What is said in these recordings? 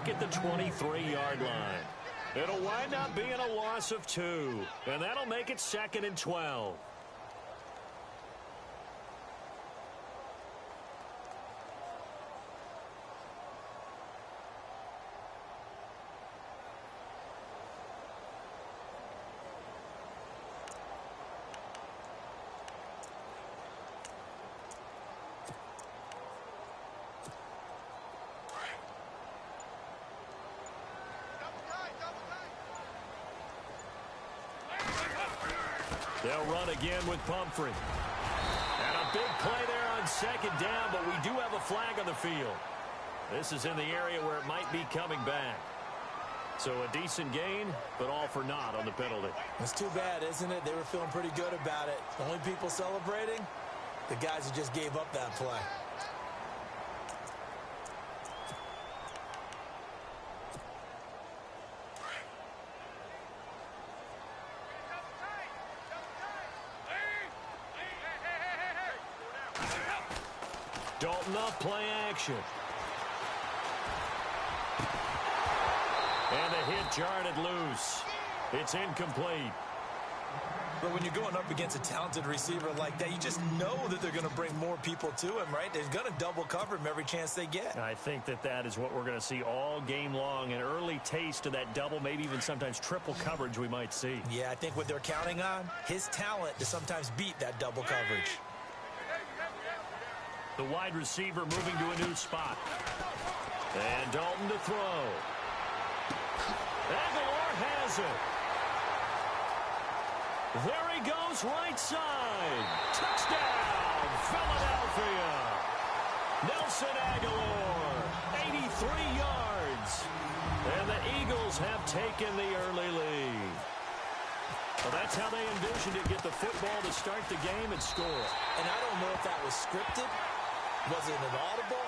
back at the 23-yard line. It'll wind up being a loss of 2, and that'll make it 2nd and 12. They'll run again with Pumphrey. And a big play there on 2nd down, but we do have a flag on the field. This is in the area where it might be coming back. So a decent gain, but all for naught on the penalty. It's too bad, isn't it? They were feeling pretty good about it. The only people celebrating, the guys who just gave up that play. Dalton off play action. And the hit jarred it loose. It's incomplete. But when you're going up against a talented receiver like that, you just know that they're going to bring more people to him, right? They're going to double cover him every chance they get. I think that is what we're going to see all game long. An early taste of that double, maybe even sometimes triple coverage we might see. Yeah, I think what they're counting on, his talent to sometimes beat that double coverage. The wide receiver moving to a new spot. And Dalton to throw. Aguilar has it. There he goes, right side. Touchdown, Philadelphia. Nelson Aguilar, 83 yards. And the Eagles have taken the early lead. Well, that's how they envisioned it, get the football to start the game and score. And I don't know if that was scripted. Was it an audible?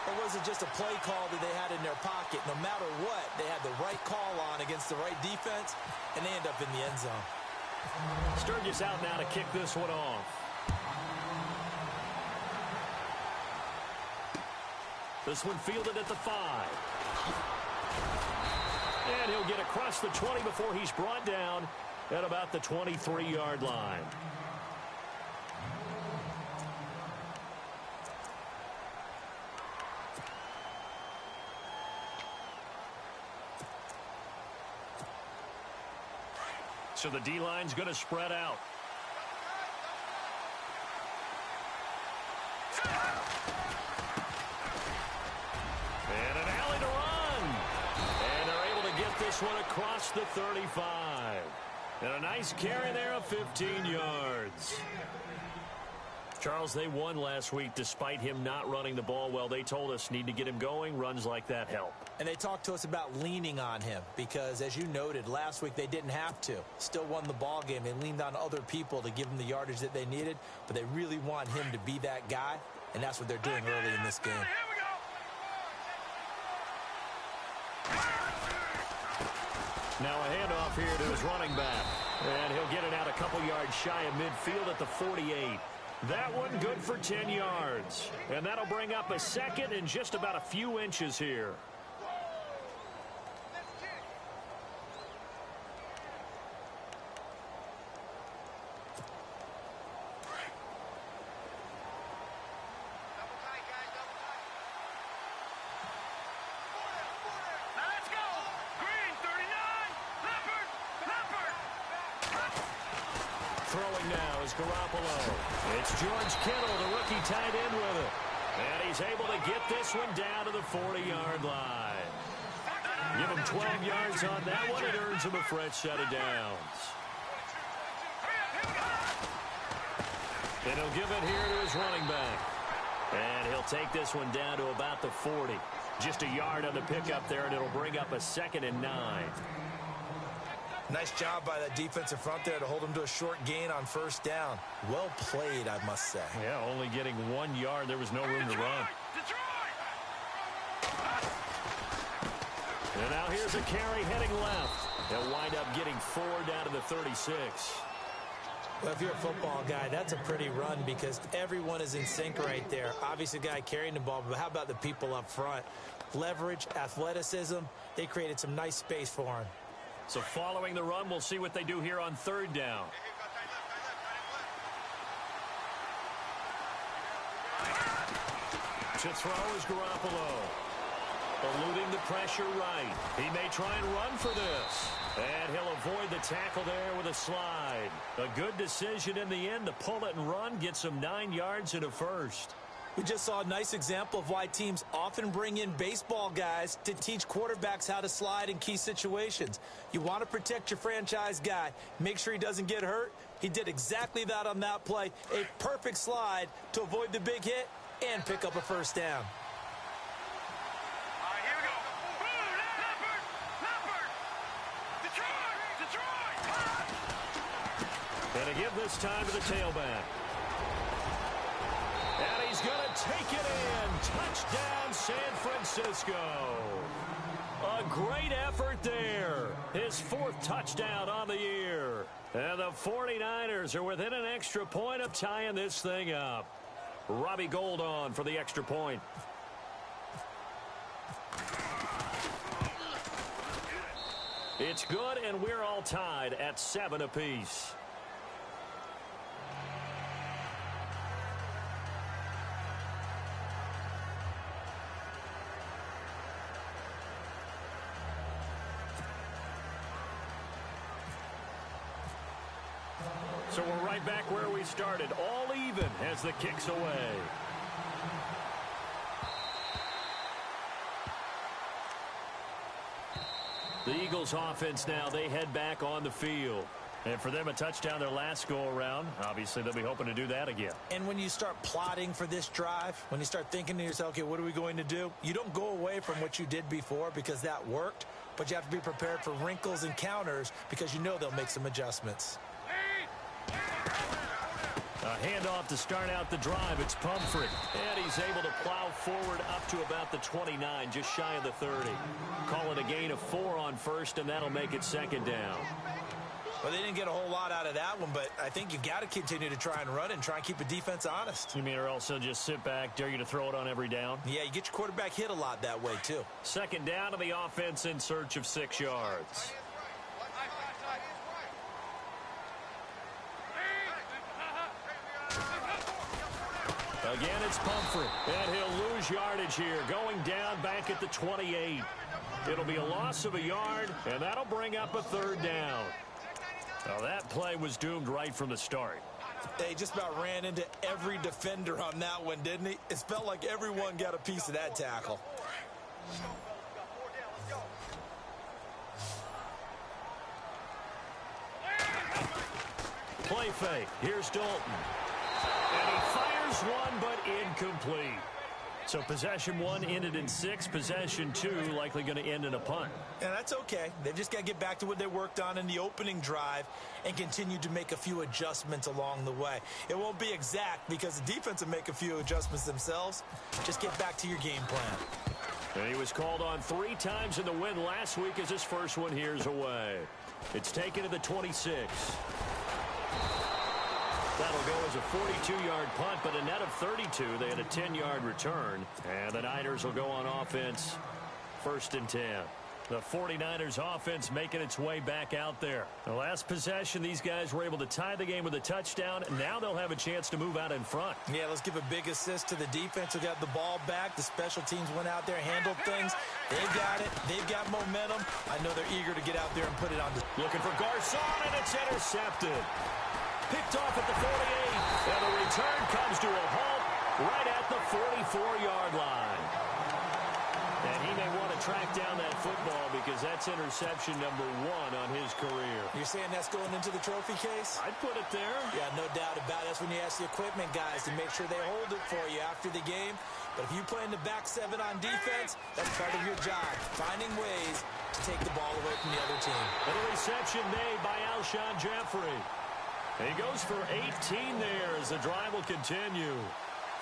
Or was it just a play call that they had in their pocket? No matter what, they had the right call on against the right defense, and they end up in the end zone. Sturgis out now to kick this one off. This one fielded at the 5. And he'll get across the 20 before he's brought down at about the 23-yard line. So the D-line's going to spread out. And an alley to run. And they're able to get this one across the 35. And a nice carry there of 15 yards. Charles, they won last week despite him not running the ball well. They told us need to get him going. Runs like that help. And they talked to us about leaning on him because, as you noted, last week they didn't have to. Still won the ball game. They leaned on other people to give them the yardage that they needed, but they really want him to be that guy, and that's what they're doing early in this game. Now a handoff here to his running back. And he'll get it out a couple yards shy of midfield at the 48. That one good for 10 yards. And that'll bring up a second and just about a few inches here. Throwing now is Garoppolo. It's George Kittle, the rookie tight end with it. And he's able to get this one down to the 40-yard line. Give him 12 yards on that one. It earns him a fresh set of downs. And he'll give it here to his running back. And he'll take this one down to about the 40. Just a yard on the pickup there, and it'll bring up a 2nd and 9. Nice job by that defensive front there to hold him to a short gain on first down. Well played, I must say. Yeah, only getting 1 yard. There was no room to run. And now here's a carry heading left. They'll wind up getting 4 down to the 36. Well, if you're a football guy, that's a pretty run because everyone is in sync right there. Obviously, the guy carrying the ball, but how about the people up front? leverage, athleticism. They created some nice space for him. So following the run, we'll see what they do here on third down. To throw is Garoppolo. Eluding the pressure right. He may try and run for this. And he'll avoid the tackle there with a slide. A good decision in the end to pull it and run. Gets him 9 yards and a first. We just saw a nice example of why teams often bring in baseball guys to teach quarterbacks how to slide in key situations. You want to protect your franchise guy. Make sure he doesn't get hurt. He did exactly that on that play. A perfect slide to avoid the big hit and pick up a first down. Gonna give this time to the tailback. And he's gonna take it in. Touchdown, San Francisco. A great effort there. His 4th touchdown on the year. And the 49ers are within an extra point of tying this thing up. Robbie Gould on for the extra point. It's good, and we're all tied at 7 apiece. So we're right back where we started, all even as the kick's away. The Eagles offense now, they head back on the field. And for them, a touchdown their last go-around. Obviously, they'll be hoping to do that again. And when you start plotting for this drive, when you start thinking to yourself, okay, what are we going to do? You don't go away from what you did before because that worked, but you have to be prepared for wrinkles and counters because you know they'll make some adjustments. A handoff to start out the drive. It's Pumphrey. And he's able to plow forward up to about the 29, just shy of the 30. Call it a gain of 4 on first, and that'll make it second down. Well, they didn't get a whole lot out of that one, but I think you've got to continue to try and run and try and keep the defense honest. You mean or else they'll just sit back, dare you to throw it on every down? Yeah, you get your quarterback hit a lot that way, too. Second down to the offense in search of 6 yards. Again, it's Pumphrey, and he'll lose yardage here, going down back at the 28. It'll be a loss of a yard, and that'll bring up a third down. Now, that play was doomed right from the start. They just about ran into every defender on that one, didn't he? It felt like everyone got a piece of that tackle. Play fake. Here's Dalton. And he fires one, but incomplete. So possession 1 ended in 6. Possession 2 likely going to end in a punt. And that's okay. They've just got to get back to what they worked on in the opening drive and continue to make a few adjustments along the way. It won't be exact because the defense will make a few adjustments themselves. Just get back to your game plan. And he was called on 3 times in the win last week as his first one here's away. It's taken to the 26. That'll go as a 42-yard punt, but a net of 32. They had a 10-yard return. And the Niners will go on offense, 1st and 10. The 49ers offense making its way back out there. The last possession, these guys were able to tie the game with a touchdown, and now they'll have a chance to move out in front. Yeah, let's give a big assist to the defense who got the ball back. The special teams went out there, handled things. They've got it. They've got momentum. I know they're eager to get out there and put it on. Looking for Garcon, and it's intercepted. Picked off at the 48, and the return comes to a halt right at the 44-yard line. And he may want to track down that football because that's interception number 1 on his career. You're saying that's going into the trophy case? I'd put it there. Yeah, no doubt about it. That's when you ask the equipment guys to make sure they hold it for you after the game. But if you play in the back 7 on defense, that's part of your job, finding ways to take the ball away from the other team. And a reception made by Alshon Jeffrey. He goes for 18 there as the drive will continue.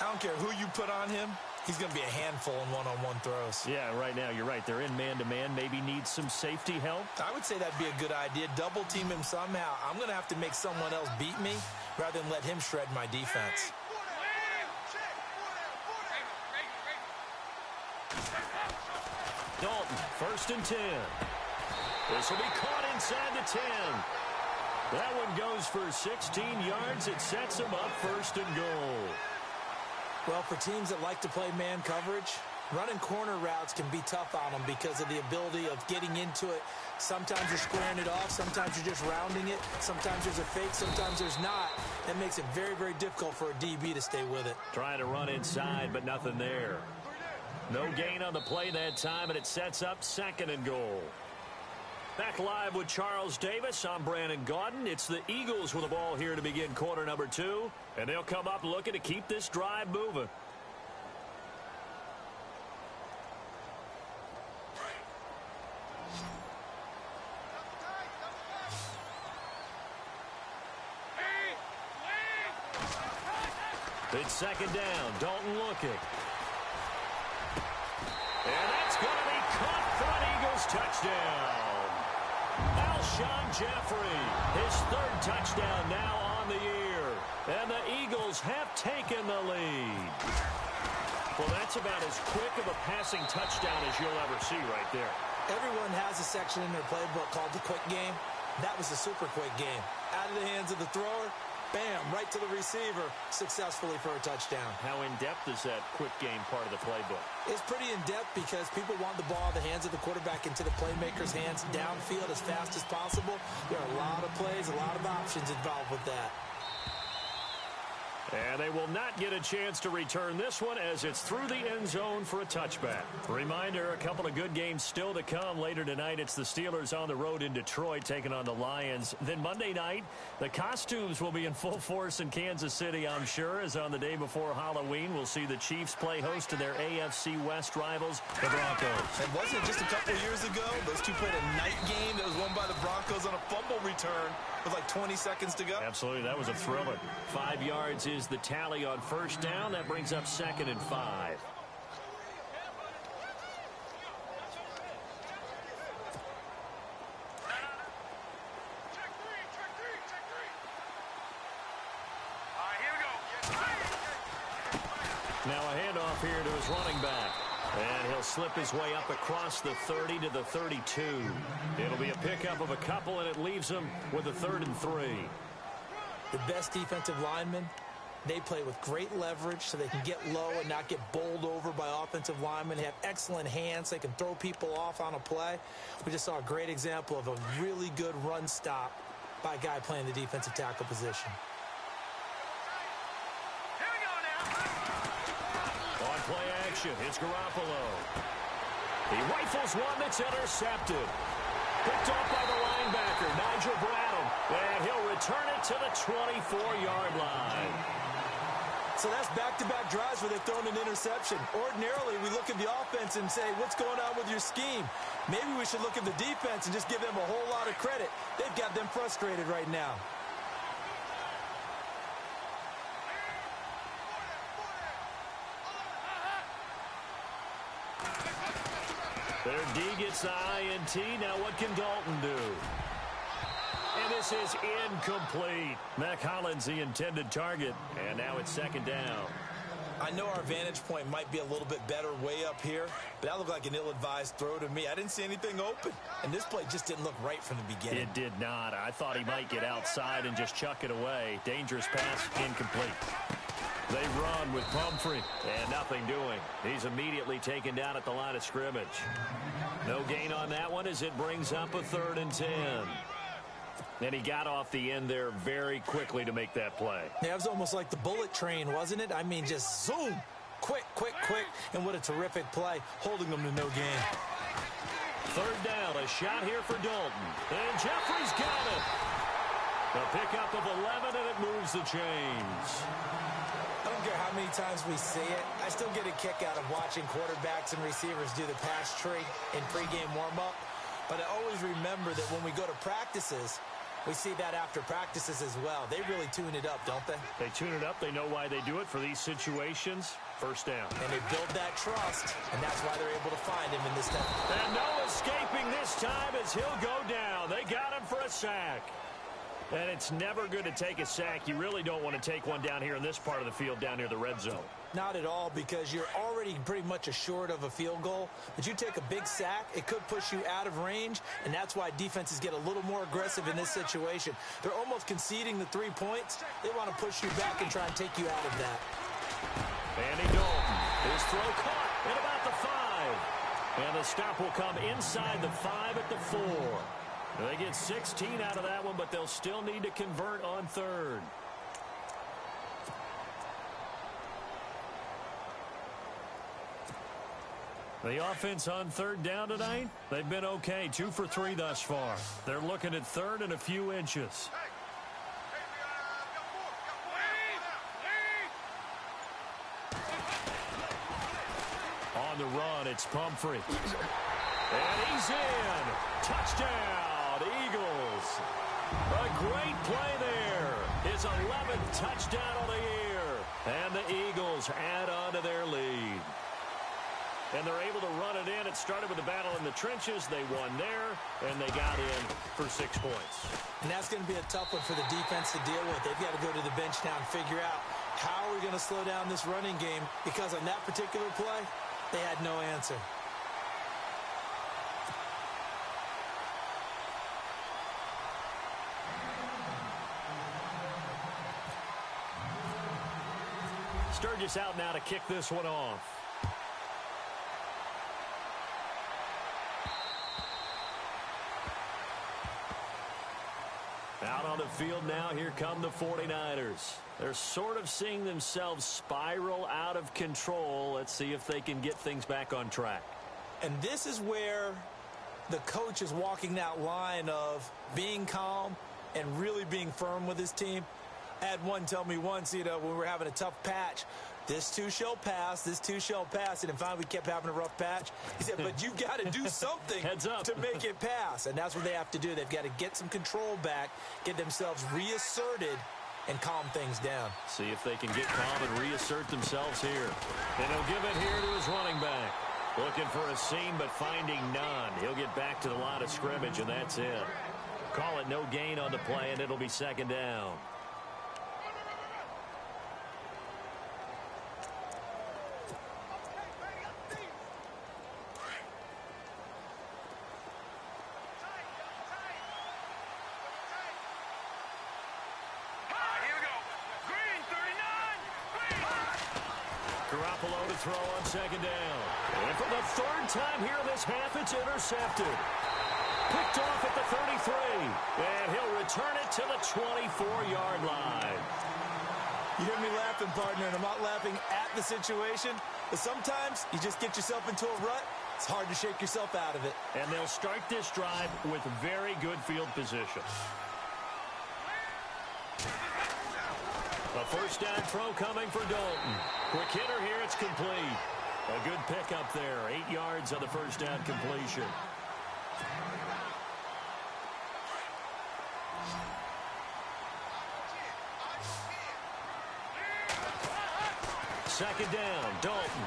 I don't care who you put on him. He's going to be a handful in one-on-one throws. Yeah, right now, you're right. They're in man-to-man. Maybe needs some safety help. I would say that'd be a good idea. Double team him somehow. I'm going to have to make someone else beat me rather than let him shred my defense. Dalton, 1st and 10. This will be caught inside the 10. That one goes for 16 yards. It sets them up 1st and goal. Well, for teams that like to play man coverage, running corner routes can be tough on them because of the ability of getting into it. Sometimes you're squaring it off. Sometimes you're just rounding it. Sometimes there's a fake. Sometimes there's not. That makes it very, very difficult for a DB to stay with it. Trying to run inside, but nothing there. No gain on the play that time, and it sets up 2nd and goal. Back live with Charles Davis. I'm Brandon Gaudin. It's the Eagles with the ball here to begin quarter number 2. And they'll come up looking to keep this drive moving. It's 2nd down. Dalton looking. And that's going to be caught for an Eagles touchdown. Alshon Jeffrey, his 3rd touchdown now on the year. And the Eagles have taken the lead. Well, that's about as quick of a passing touchdown as you'll ever see right there. Everyone has a section in their playbook called the quick game. That was a super quick game. Out of the hands of the thrower, bam, right to the receiver, successfully for a touchdown. How in-depth is that quick game part of the playbook? It's pretty in-depth because people want the ball in the hands of the quarterback into the playmaker's hands downfield as fast as possible. There are a lot of plays, a lot of options involved with that. And they will not get a chance to return this one as it's through the end zone for a touchback. Reminder, a couple of good games still to come. Later tonight, it's the Steelers on the road in Detroit taking on the Lions. Then Monday night, the costumes will be in full force in Kansas City, I'm sure, as on the day before Halloween, we'll see the Chiefs play host to their AFC West rivals, the Broncos. And wasn't it just a couple of years ago, those two played a night game that was won by the Broncos on a fumble return with like 20 seconds to go? Absolutely, that was a thriller. 5 yards is the tally on 1st down. That brings up 2nd and 5. Now a handoff here to his running back. And he'll slip his way up across the 30 to the 32. It'll be a pickup of a couple, and it leaves him with a 3rd and 3. The best defensive linemen, they play with great leverage so they can get low and not get bowled over by offensive linemen. They have excellent hands. They can throw people off on a play. We just saw a great example of a really good run stop by a guy playing the defensive tackle position. On play action, it's Garoppolo. He rifles one that's intercepted. Picked off by the linebacker, Nigel Bradham. And he'll return it to the 24-yard line. So that's back-to-back drives where they've thrown an interception. Ordinarily, we look at the offense and say, what's going on with your scheme? Maybe we should look at the defense and just give them a whole lot of credit. They've got them frustrated right now. Their D gets the INT. Now what can Dalton do? And this is incomplete. Mack Hollins the intended target. And now it's 2nd down. I know our vantage point might be a little bit better way up here, but that looked like an ill-advised throw to me. I didn't see anything open, and this play just didn't look right from the beginning. It did not. I thought he might get outside and just chuck it away. Dangerous pass, incomplete. They run with Pumphrey, and nothing doing. He's immediately taken down at the line of scrimmage. No gain on that one as it brings up a 3rd and 10. And he got off the end there very quickly to make that play. Yeah, it was almost like the bullet train, wasn't it? I mean, just zoom. Quick, quick, quick. And what a terrific play, holding them to no gain. 3rd down, a shot here for Dalton. And Jeffrey's got it. A pickup of 11, and it moves the chains. I don't care how many times we see it. I still get a kick out of watching quarterbacks and receivers do the pass tree in pregame warm-up. But I always remember that when we go to practices, we see that after practices as well. They really tune it up, don't they? They tune it up. They know why they do it for these situations. 1st down. And they build that trust, and that's why they're able to find him in this time. And no escaping this time as he'll go down. They got him for a sack. And it's never good to take a sack. You really don't want to take one down here in this part of the field, down near the red zone. Not at all, because you're already pretty much assured of a field goal. But you take a big sack, it could push you out of range, and that's why defenses get a little more aggressive in this situation. They're almost conceding the 3 points. They want to push you back and try and take you out of that. Andy Dalton, his throw caught at about the 5. And the stop will come inside the 5 at the 4. They get 16 out of that one, but they'll still need to convert on 3rd. The offense on 3rd down tonight, they've been okay. 2 for 3 thus far. They're looking at 3rd and a few inches. On the run, it's Pumphrey. And he's in. Touchdown, Eagles. A great play there. His 11th touchdown on the year. And the Eagles add on to their lead. And they're able to run it in. It started with a battle in the trenches. They won there, and they got in for 6 points. And that's going to be a tough one for the defense to deal with. They've got to go to the bench now and figure out how are we going to slow down this running game, because on that particular play, they had no answer. Sturgis out now to kick this one off. Out on the field now, here come the 49ers. They're sort of seeing themselves spiral out of control. Let's see if they can get things back on track. And this is where the coach is walking that line of being calm and really being firm with his team. I had one tell me once, when we were having a tough patch, this too shall pass, this too shall pass. And finally we kept having a rough patch. He said, but you've got to do something Heads up. to make it pass. And that's what they have to do. They've got to get some control back, get themselves reasserted, and calm things down. See if they can get calm and reassert themselves here. And he'll give it here to his running back. Looking for a seam, but finding none. He'll get back to the line of scrimmage, and that's it. Call it no gain on the play, and it'll be 2nd down. Garoppolo to throw on 2nd down. And for the 3rd time here this half, it's intercepted. Picked off at the 33. And he'll return it to the 24-yard line. You hear me laughing, partner, and I'm not laughing at the situation, but sometimes you just get yourself into a rut. It's hard to shake yourself out of it. And they'll start this drive with very good field position. A 1st down throw coming for Dalton. Quick hitter here, it's complete. A good pickup there, 8 yards on the 1st down completion. Second down, Dalton.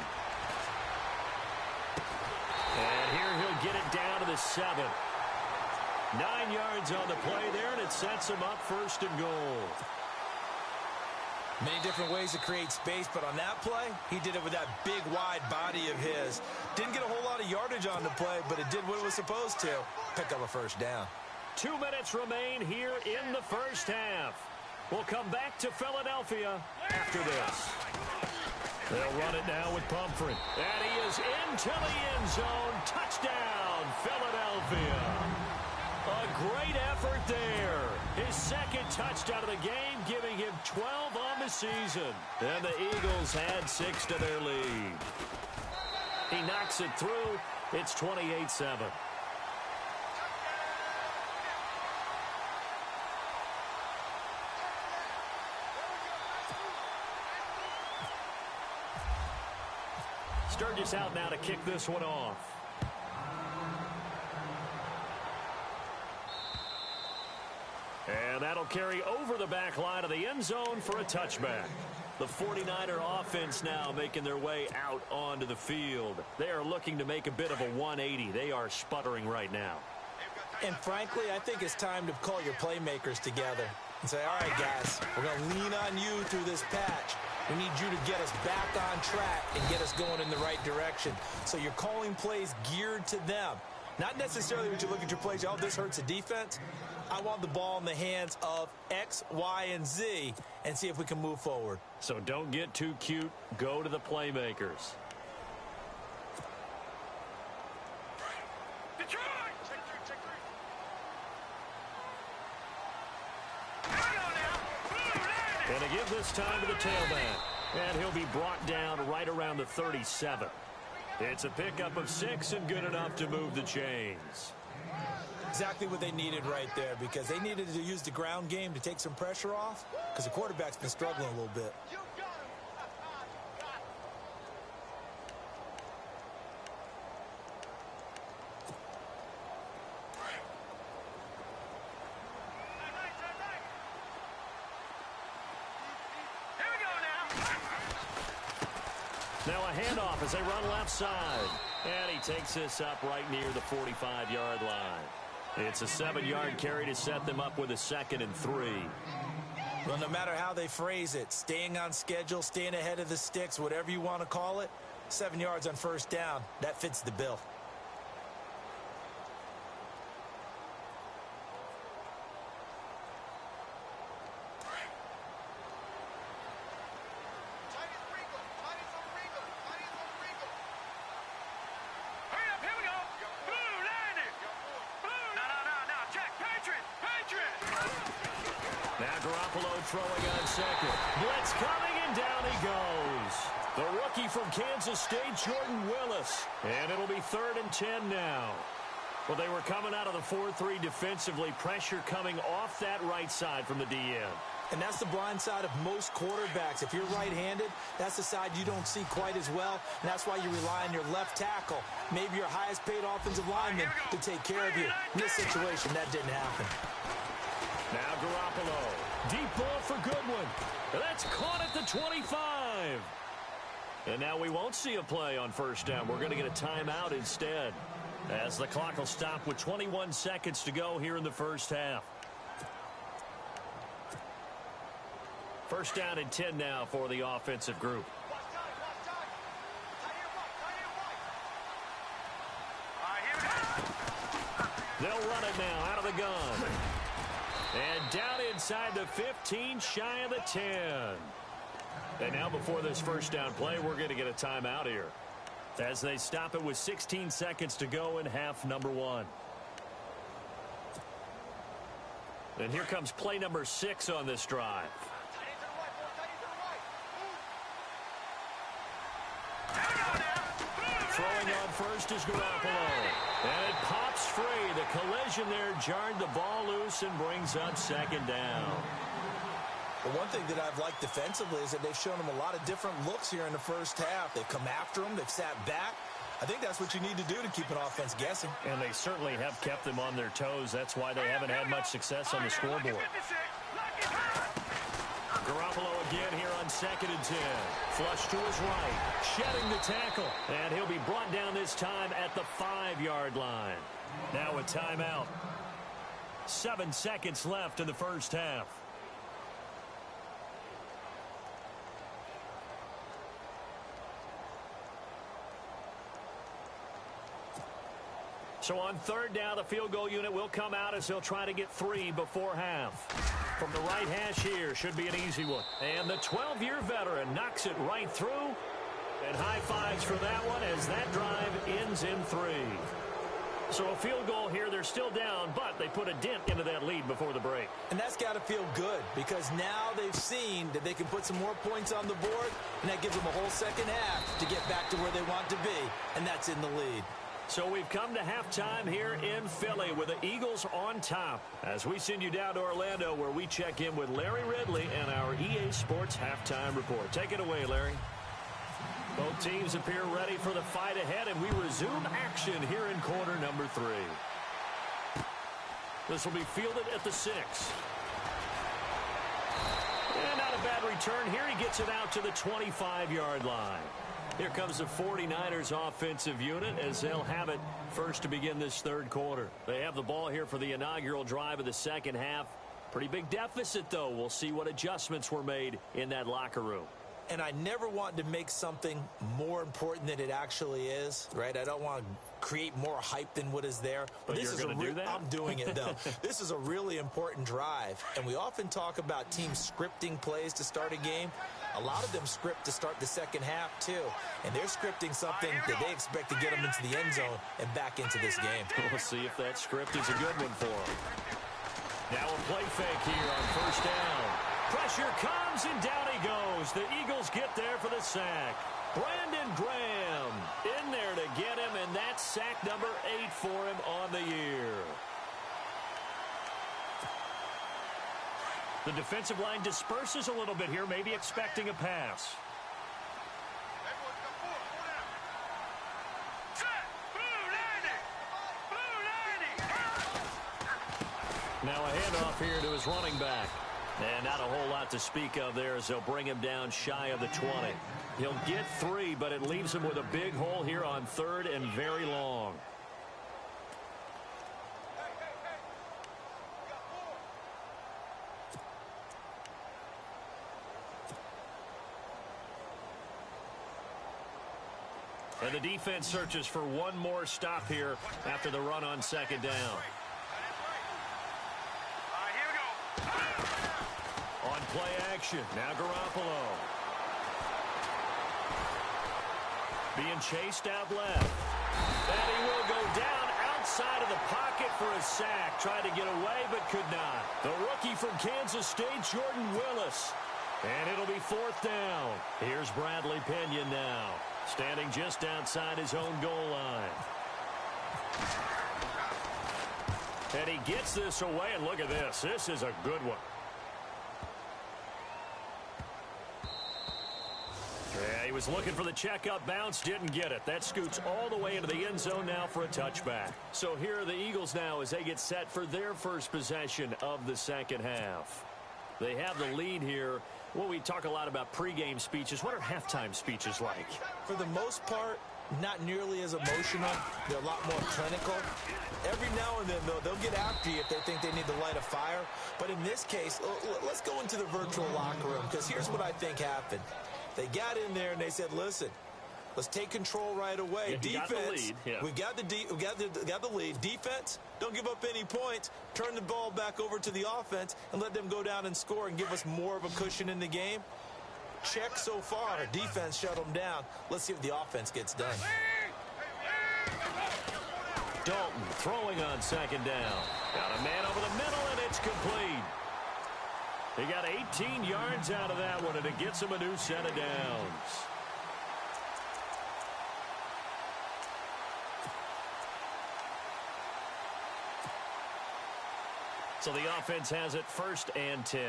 And here he'll get it down to the 7. 9 yards on the play there, and it sets him up 1st and goal. Many different ways to create space, but on that play, he did it with that big, wide body of his. Didn't get a whole lot of yardage on the play, but it did what it was supposed to. Pick up a 1st down. 2 minutes remain here in the 1st half. We'll come back to Philadelphia after this. They'll run it now with Pumphrey. And he is into the end zone. Touchdown, Philadelphia. A great effort there. His 2nd touchdown of the game, giving him 12 on the season. And the Eagles add 6 to their lead. He knocks it through. It's 28-7. Sturgis out now to kick this one off. And that'll carry over the back line of the end zone for a touchback. The 49er offense now making their way out onto the field. They are looking to make a bit of a 180. They are sputtering right now. And frankly, I think it's time to call your playmakers together and say, all right, guys, we're going to lean on you through this patch. We need you to get us back on track and get us going in the right direction. So you're calling plays geared to them. Not necessarily when you look at your plays, oh, this hurts the defense. I want the ball in the hands of X, Y, and Z and see if we can move forward. So don't get too cute. Go to the playmakers. And to give this time to the tailback. And he'll be brought down right around the 37. It's a pickup of 6 and good enough to move the chains. Exactly what they needed right there, because they needed to use the ground game to take some pressure off, because the quarterback's been struggling a little bit. Now a handoff as they run left side. And he takes this up right near the 45-yard line. It's a 7-yard carry to set them up with a 2nd and 3. Well, no matter how they phrase it, staying on schedule, staying ahead of the sticks, whatever you want to call it, 7 yards on first down, that fits the bill. Throwing on second. Blitz coming, and down he goes. The rookie from Kansas State, Jordan Willis. And it'll be 3rd and 10 now. Well, they were coming out of the 4-3 defensively. Pressure coming off that right side from the DN. And that's the blind side of most quarterbacks. If you're right-handed, that's the side you don't see quite as well. And that's why you rely on your left tackle, maybe your highest-paid offensive lineman, to take care of you. In this situation, that didn't happen. Now Garoppolo. Deep ball for Goodwin. That's caught at the 25. And now we won't see a play on first down. We're going to get a timeout instead, as the clock will stop with 21 seconds to go here in the first half. First down and 10 now for the offensive group. They'll run it now out of the gun. And down inside the 15, shy of the 10. And now before this first down play, we're going to get a timeout here, as they stop it with 16 seconds to go in half number 1. And here comes play number 6 on this drive. Throwing on first is Garoppolo. And it pops free. The collision there jarred the ball loose and brings up 2nd down. Well, one thing that I've liked defensively is that they've shown them a lot of different looks here in the first half. They've come after them. They've sat back. I think that's what you need to do to keep an offense guessing. And they certainly have kept them on their toes. That's why they haven't had much success on the scoreboard. Garoppolo again here on 2nd and 10. Flush to his right. Shedding the tackle. And he'll be brought down this time at the 5-yard line. Now a timeout. 7 seconds left in the first half. So on 3rd down, the field goal unit will come out as they'll try to get 3 before half. From the right hash here, should be an easy one. And the 12-year veteran knocks it right through. And high fives for that one as that drive ends in 3. So a field goal here, they're still down, but they put a dent into that lead before the break. And that's got to feel good, because now they've seen that they can put some more points on the board, and that gives them a whole second half to get back to where they want to be, and that's in the lead. So we've come to halftime here in Philly with the Eagles on top, as we send you down to Orlando, where we check in with Larry Ridley and our EA Sports Halftime Report. Take it away, Larry. Both teams appear ready for the fight ahead, and we resume action here in quarter number 3. This will be fielded at the 6. And not a bad return here. He gets it out to the 25-yard line. Here comes the 49ers offensive unit as they'll have it first to begin this 3rd quarter. They have the ball here for the inaugural drive of the second half. Pretty big deficit, though. We'll see what adjustments were made in that locker room. and I never want to make something more important than it actually is, right? I don't want to create more hype than what is there. But this you're going to do that? I'm doing it, though. This is a really important drive, and we often talk about teams scripting plays to start a game. A lot of them script to start the second half, too, and they're scripting something that they expect to get them into the end zone and back into this game. We'll see if that script is a good one for them. Now a play fake here on first down. Pressure comes, and down he goes. The Eagles get there for the sack. Brandon Graham in there to get him, and that's sack number 8 for him on the year. The defensive line disperses a little bit here, maybe expecting a pass. Now a handoff here to his running back. And not a whole lot to speak of there as they'll bring him down shy of the 20. He'll get 3, but it leaves him with a big hole here on 3rd and very long. And the defense searches for one more stop here after the run on second down. On play action, now Garoppolo. Being chased out left. And he will go down outside of the pocket for a sack. Tried to get away, but could not. The rookie from Kansas State, Jordan Willis. And it'll be 4th down. Here's Bradley Pinion now, standing just outside his own goal line. And he gets this away, and look at this. This is a good one. Yeah, he was looking for the checkup bounce, didn't get it. That scoots all the way into the end zone now for a touchback. So here are the Eagles now as they get set for their first possession of the second half. They have the lead here. Well, we talk a lot about pregame speeches. What are halftime speeches like? For the most part, not nearly as emotional. They're a lot more clinical. Every now and then, though, they'll get after you if they think they need to light a fire. But in this case, let's go into the virtual locker room, because here's what I think happened. They got in there and they said, listen, let's take control right away. Yeah, defense, we got the lead. Defense, don't give up any points. Turn the ball back over to the offense and let them go down and score and give us more of a cushion in the game. Check so far. Defense shut them down. Let's see if the offense gets done. Dalton throwing on second down. Got a man over the middle, and it's complete. He got 18 yards out of that one, and it gets him a new set of downs. So the offense has it 1st and 10.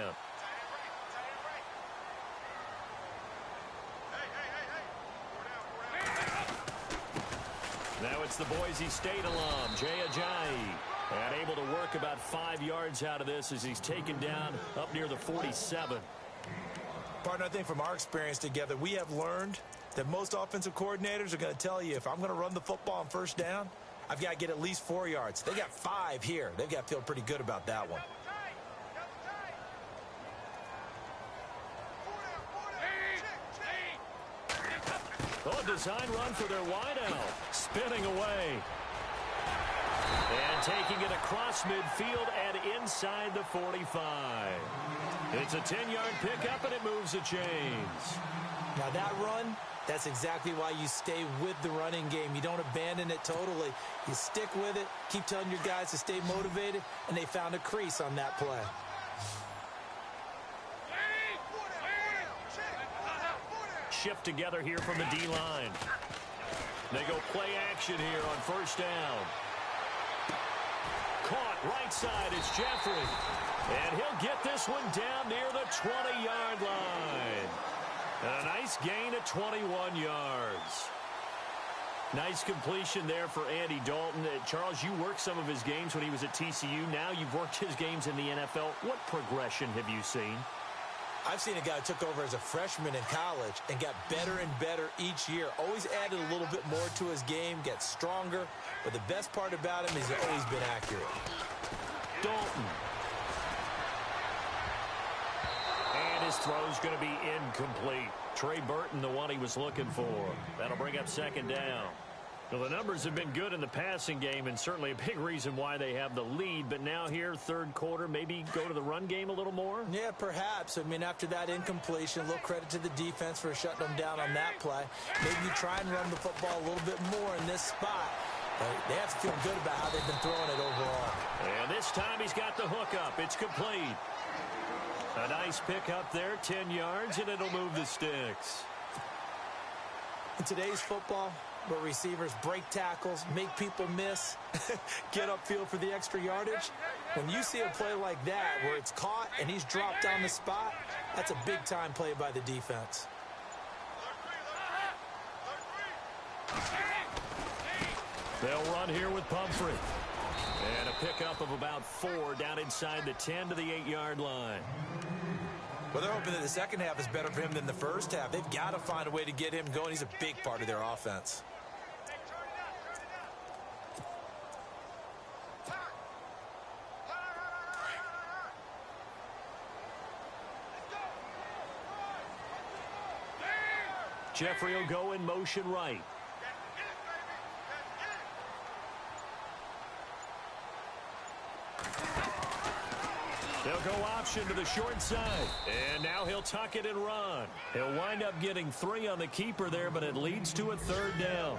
Now it's the Boise State alum, Jay Ajayi. And able to work about 5 yards out of this as he's taken down up near the 47. Partner, I think from our experience together, we have learned that most offensive coordinators are going to tell you, if I'm going to run the football on first down, I've got to get at least 4 yards. They got 5 here. They've got to feel pretty good about that one. Oh, a design run for their wideout. Spinning away. And taking it across midfield and inside the 45. It's a 10-yard pickup, and it moves the chains. Now that run, that's exactly why you stay with the running game. You don't abandon it totally. You stick with it, keep telling your guys to stay motivated, and they found a crease on that play. Shift together here from the D-line. They go play action here on first down. Caught right side is Jeffrey. And he'll get this one down near the 20-yard line. And a nice gain of 21 yards. Nice completion there for Andy Dalton. Charles, you worked some of his games when he was at TCU. Now you've worked his games in the NFL. What progression have you seen? I've seen a guy who took over as a freshman in college and got better and better each year. Always added a little bit more to his game, gets stronger. But the best part about him is he's always been accurate. Dalton. And his throw's going to be incomplete. Trey Burton, the one he was looking for. That'll bring up second down. Well, the numbers have been good in the passing game and certainly a big reason why they have the lead. But now here, third quarter, maybe go to the run game a little more? Yeah, perhaps. I mean, after that incompletion, a little credit to the defense for shutting them down on that play. Maybe you try and run the football a little bit more in this spot. But they have to feel good about how they've been throwing it overall. And this time he's got the hook up. It's complete. A nice pick up there, 10 yards, and it'll move the sticks. In today's football, where receivers break tackles, make people miss, get upfield for the extra yardage, when you see a play like that where it's caught and he's dropped on the spot, that's a big-time play by the defense. They'll run here with Pumphrey. And a pickup of about 4 down inside the 10 to the 8-yard line. Well, they're hoping that the second half is better for him than the first half. They've got to find a way to get him going. He's a big part of their offense. Jeffrey will go in motion right. They'll go option to the short side. And now he'll tuck it and run. He'll wind up getting 3 on the keeper there, but it leads to a third down.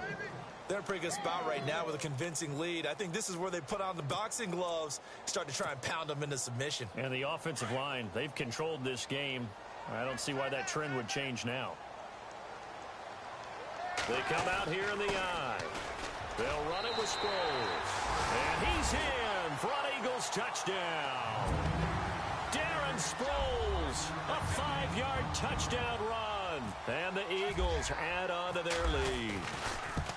They're in a pretty good spot right now with a convincing lead. I think this is where they put on the boxing gloves, start to try and pound them into submission. And the offensive line, they've controlled this game. I don't see why that trend would change now. They come out here in the eye. They'll run it with Sproles. And he's in for an Eagles touchdown. Darren Sproles, a 5-yard touchdown run. And the Eagles add on to their lead.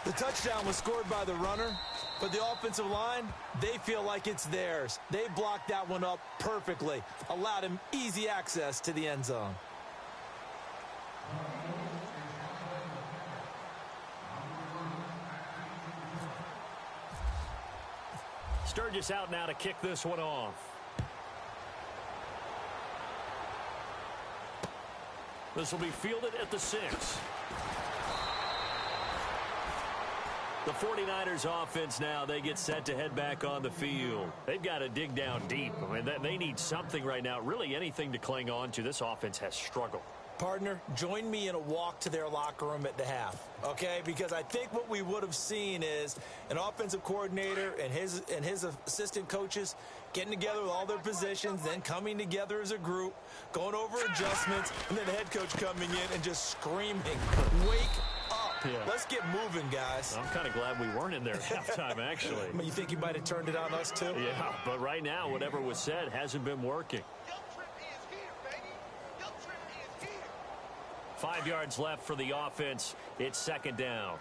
The touchdown was scored by the runner, but the offensive line, they feel like it's theirs. They blocked that one up perfectly, allowed him easy access to the end zone. Sturgis out now to kick this one off. This will be fielded at the 6. The 49ers offense now, they get set to head back on the field. They've got to dig down deep. I mean, they need something right now, really anything to cling on to. This offense has struggled. Partner, join me in a walk to their locker room at the half, okay? Because I think what we would have seen is an offensive coordinator and his assistant coaches getting together with all their positions, then coming together as a group, going over adjustments, and then the head coach coming in and just screaming, wake up. Yeah. Let's get moving, guys. I'm kind of glad we weren't in there at halftime, actually. I mean, you think you might have turned it on us, too? Yeah, but right now, whatever was said hasn't been working. 5 yards left for the offense. It's second down.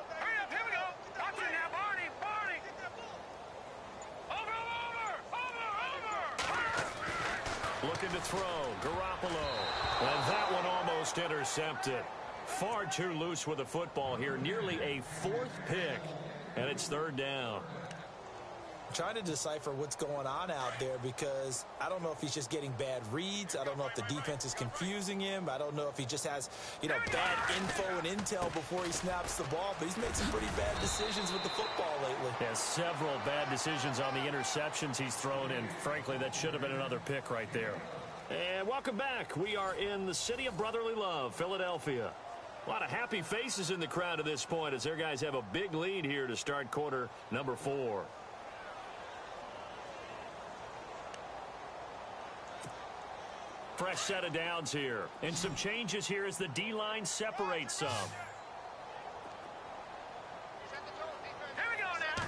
Hurry up, here we go. Doctor now, Barney. Over. Looking to throw, Garoppolo. And that one almost intercepted. Far too loose with the football here. Nearly a 4th pick. And it's third down. Trying to decipher what's going on out there because I don't know if he's just getting bad reads. I don't know if the defense is confusing him. I don't know if he just has, bad info and intel before he snaps the ball. But he's made some pretty bad decisions with the football lately. Yeah, several bad decisions on the interceptions he's thrown in. Frankly, that should have been another pick right there. And welcome back. We are in the city of brotherly love, Philadelphia. A lot of happy faces in the crowd at this point as their guys have a big lead here to start quarter number 4. Fresh set of downs here. And some changes here as the D-line separates some. Here we go now.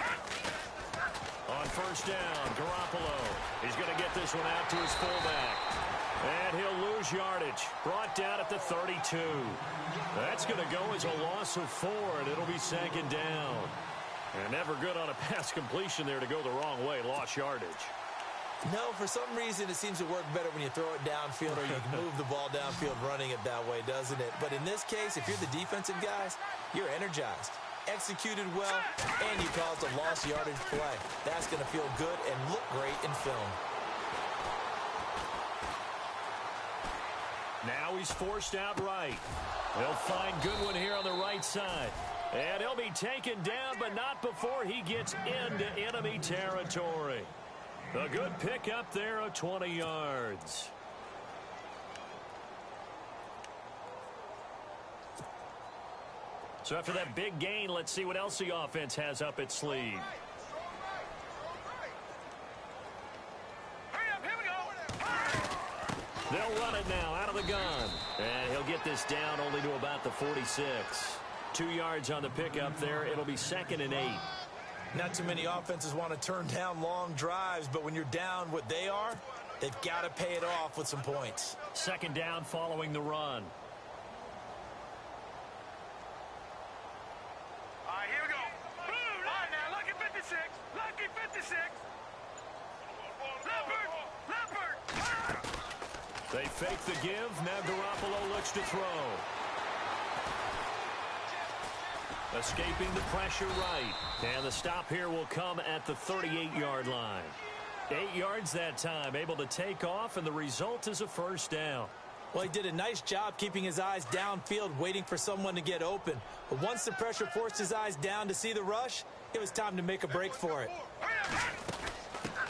On first down, Garoppolo. He's going to get this one out to his fullback. And he'll lose yardage. Brought down at the 32. That's going to go as a loss of 4, and it'll be second down. And never good on a pass completion there to go the wrong way. Lost yardage. No, for some reason it seems to work better when you throw it downfield or you can move the ball downfield running it that way, doesn't it? But in this case, if you're the defensive guys, you're energized, executed well, and you caused a lost yardage play. That's going to feel good and look great in film. Now he's forced out right. They'll find Goodwin here on the right side. And he'll be taken down, but not before he gets into enemy territory. A good pickup there of 20 yards. So after that big gain, let's see what else the offense has up its sleeve. They'll run it now out of the gun. And he'll get this down only to about the 46. 2 yards on the pickup there. It'll be 2nd and 8. Not too many offenses want to turn down long drives, but when you're down what they are, they've got to pay it off with some points. 2nd down following the run. All right, here we go. All right, now, lucky 56. Lucky 56. Leopard. They fake the give. Now Garoppolo looks to throw. Escaping the pressure right. And the stop here will come at the 38-yard line. 8 yards that time, able to take off, and the result is a first down. Well, he did a nice job keeping his eyes downfield, waiting for someone to get open. But once the pressure forced his eyes down to see the rush, it was time to make a break for it.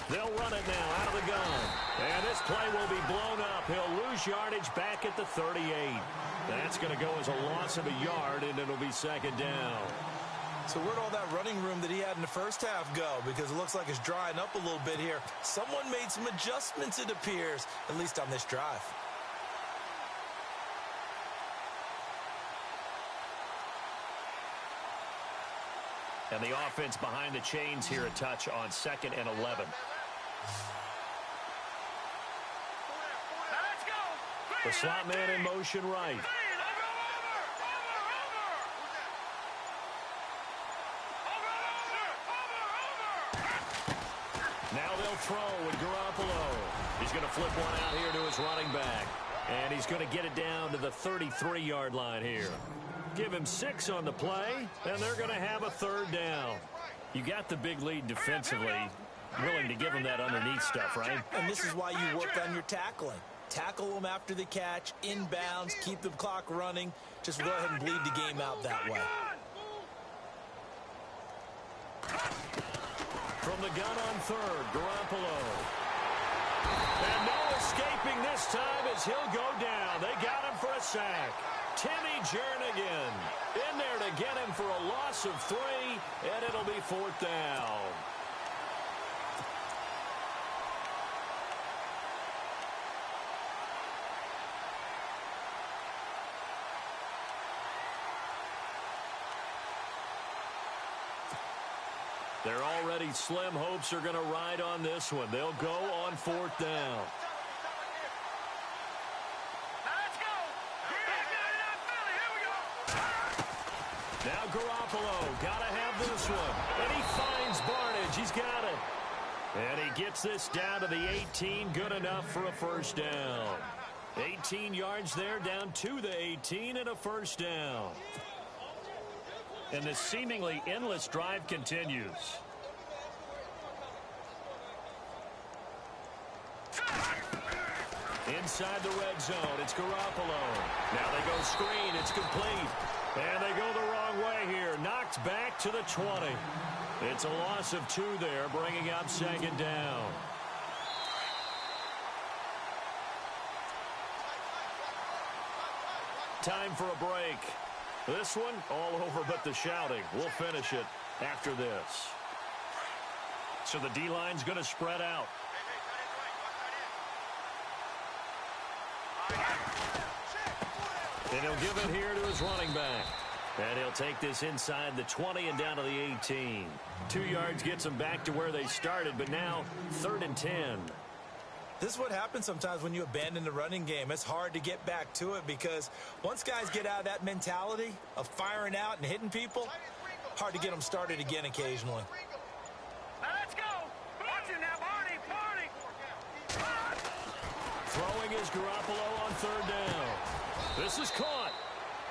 They'll run it now out of the gun. And this play will be blown up. He'll lose yardage back at the 38. That's going to go as a loss of a yard, and it'll be 2nd down. So where'd all that running room that he had in the first half go? Because it looks like it's drying up a little bit here. Someone made some adjustments, it appears, at least on this drive. And the offense behind the chains here a touch on 2nd and 11. The slot man in motion right. Now they'll throw with Garoppolo. He's going to flip one out here to his running back. And he's going to get it down to the 33-yard line here. Give him 6 on the play, and they're going to have a 3rd down. You got the big lead defensively, willing to give him that underneath stuff, right? And this is why you work on your tackling. Tackle them after the catch, inbounds, keep the clock running. Just go ahead and bleed the game out that way. From the gun on 3rd, Garoppolo. And no escaping this time as he'll go down. They got him for a sack. Timmy Jernigan in there to get him for a loss of 3, and it'll be 4th down. Their already slim hopes are going to ride on this one. They'll go on 4th down. Now Garoppolo, got to have this one. And he finds Barnidge. He's got it. And he gets this down to the 18. Good enough for a first down. 18 yards there, down to the 18, and a first down. And the seemingly endless drive continues. Inside the red zone, it's Garoppolo. Now they go screen, it's complete. And they go the wrong way here. Knocked back to the 20. It's a loss of 2 there, bringing up 2nd down. Time for a break. This one, all over but the shouting. We'll finish it after this. So the D-line's going to spread out. And he'll give it here to his running back. And he'll take this inside the 20 and down to the 18. 2 yards gets them back to where they started, but now 3rd and 10. This is what happens sometimes when you abandon the running game. It's hard to get back to it because once guys get out of that mentality of firing out and hitting people, hard to get them started again occasionally. Now let's go. Watch it now, Barney. Throwing is Garoppolo on 3rd down. This is caught.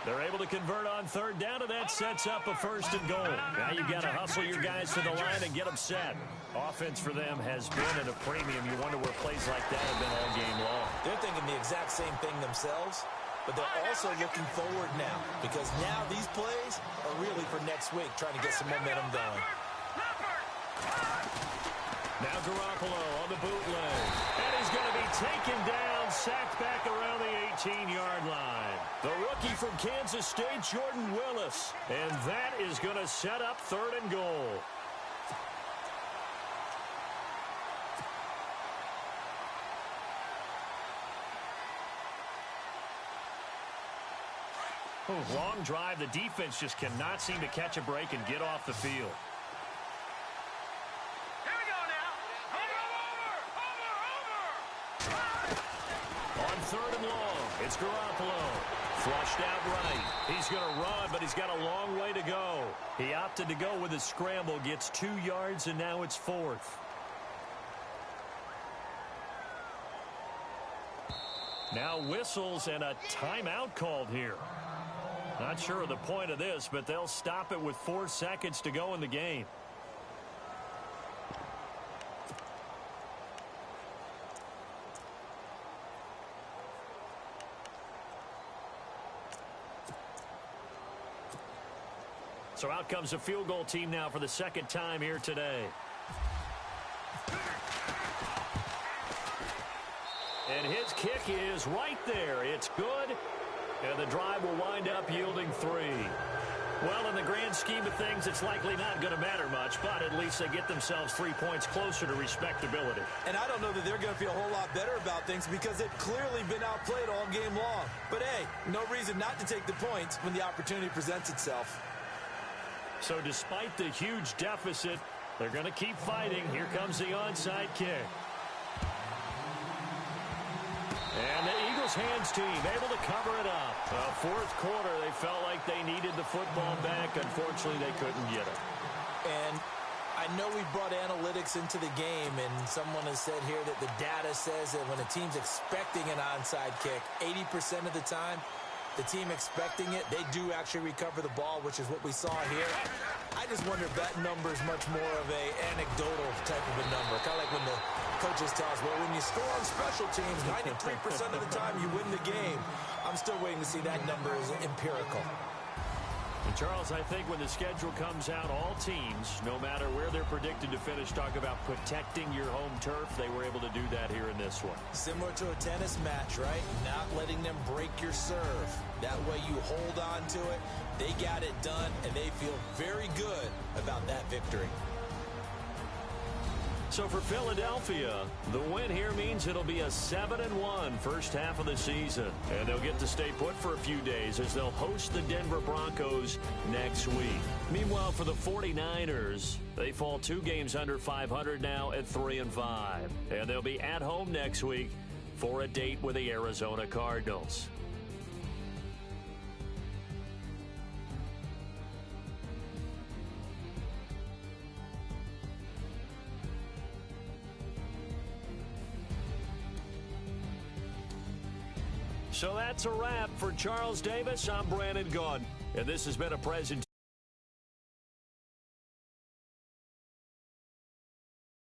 They're able to convert on third down, and that sets up a 1st and goal. Now you've got to hustle your guys to the line and get them set. Offense for them has been at a premium. You wonder where plays like that have been all game long. They're thinking the exact same thing themselves, but they're also looking forward now because now these plays are really for next week, trying to get some momentum going. Now Garoppolo on the bootleg. And he's going to be taken down, sacked back around the 18-yard line. The rookie from Kansas State, Jordan Willis. And that is going to set up 3rd and goal. Long drive. The defense just cannot seem to catch a break and get off the field. On 3rd and long, it's Garoppolo. Flushed out right. He's going to run, but he's got a long way to go. He opted to go with a scramble, gets 2 yards, and now it's 4th. Now whistles and a timeout called here. Not sure of the point of this, but they'll stop it with 4 seconds to go in the game. So out comes a field goal team now for the 2nd time here today. And his kick is right there. It's good. And the drive will wind up yielding 3. Well, in the grand scheme of things, it's likely not going to matter much, but at least they get themselves 3 points closer to respectability. And I don't know that they're going to feel a whole lot better about things because they've clearly been outplayed all game long. But, hey, no reason not to take the points when the opportunity presents itself. So despite the huge deficit, they're going to keep fighting. Here comes the onside kick. And the Eagles hands team able to cover it up. 4th quarter, they felt like they needed the football back. Unfortunately, they couldn't get it. And I know we brought analytics into the game, and someone has said here that the data says that when a team's expecting an onside kick, 80% of the time, the team expecting it, they do actually recover the ball, which is what we saw here. I just wonder if that number is much more of a anecdotal type of a number. Kind of like when the coaches tell us, well, when you score on special teams, 93% of the time you win the game. I'm still waiting to see that number is empirical. And Charles, I think when the schedule comes out, all teams, no matter where they're predicted to finish, talk about protecting your home turf. They were able to do that here in this one. Similar to a tennis match, right? Not letting them break your serve. That way you hold on to it. They got it done, and they feel very good about that victory. So for Philadelphia, the win here means it'll be a 7-1 first half of the season. And they'll get to stay put for a few days as they'll host the Denver Broncos next week. Meanwhile, for the 49ers, they fall 2 games under 500 now at 3-5. And they'll be at home next week for a date with the Arizona Cardinals. So that's a wrap for Charles Davis. I'm Brandon Gaudin, and this has been a presentation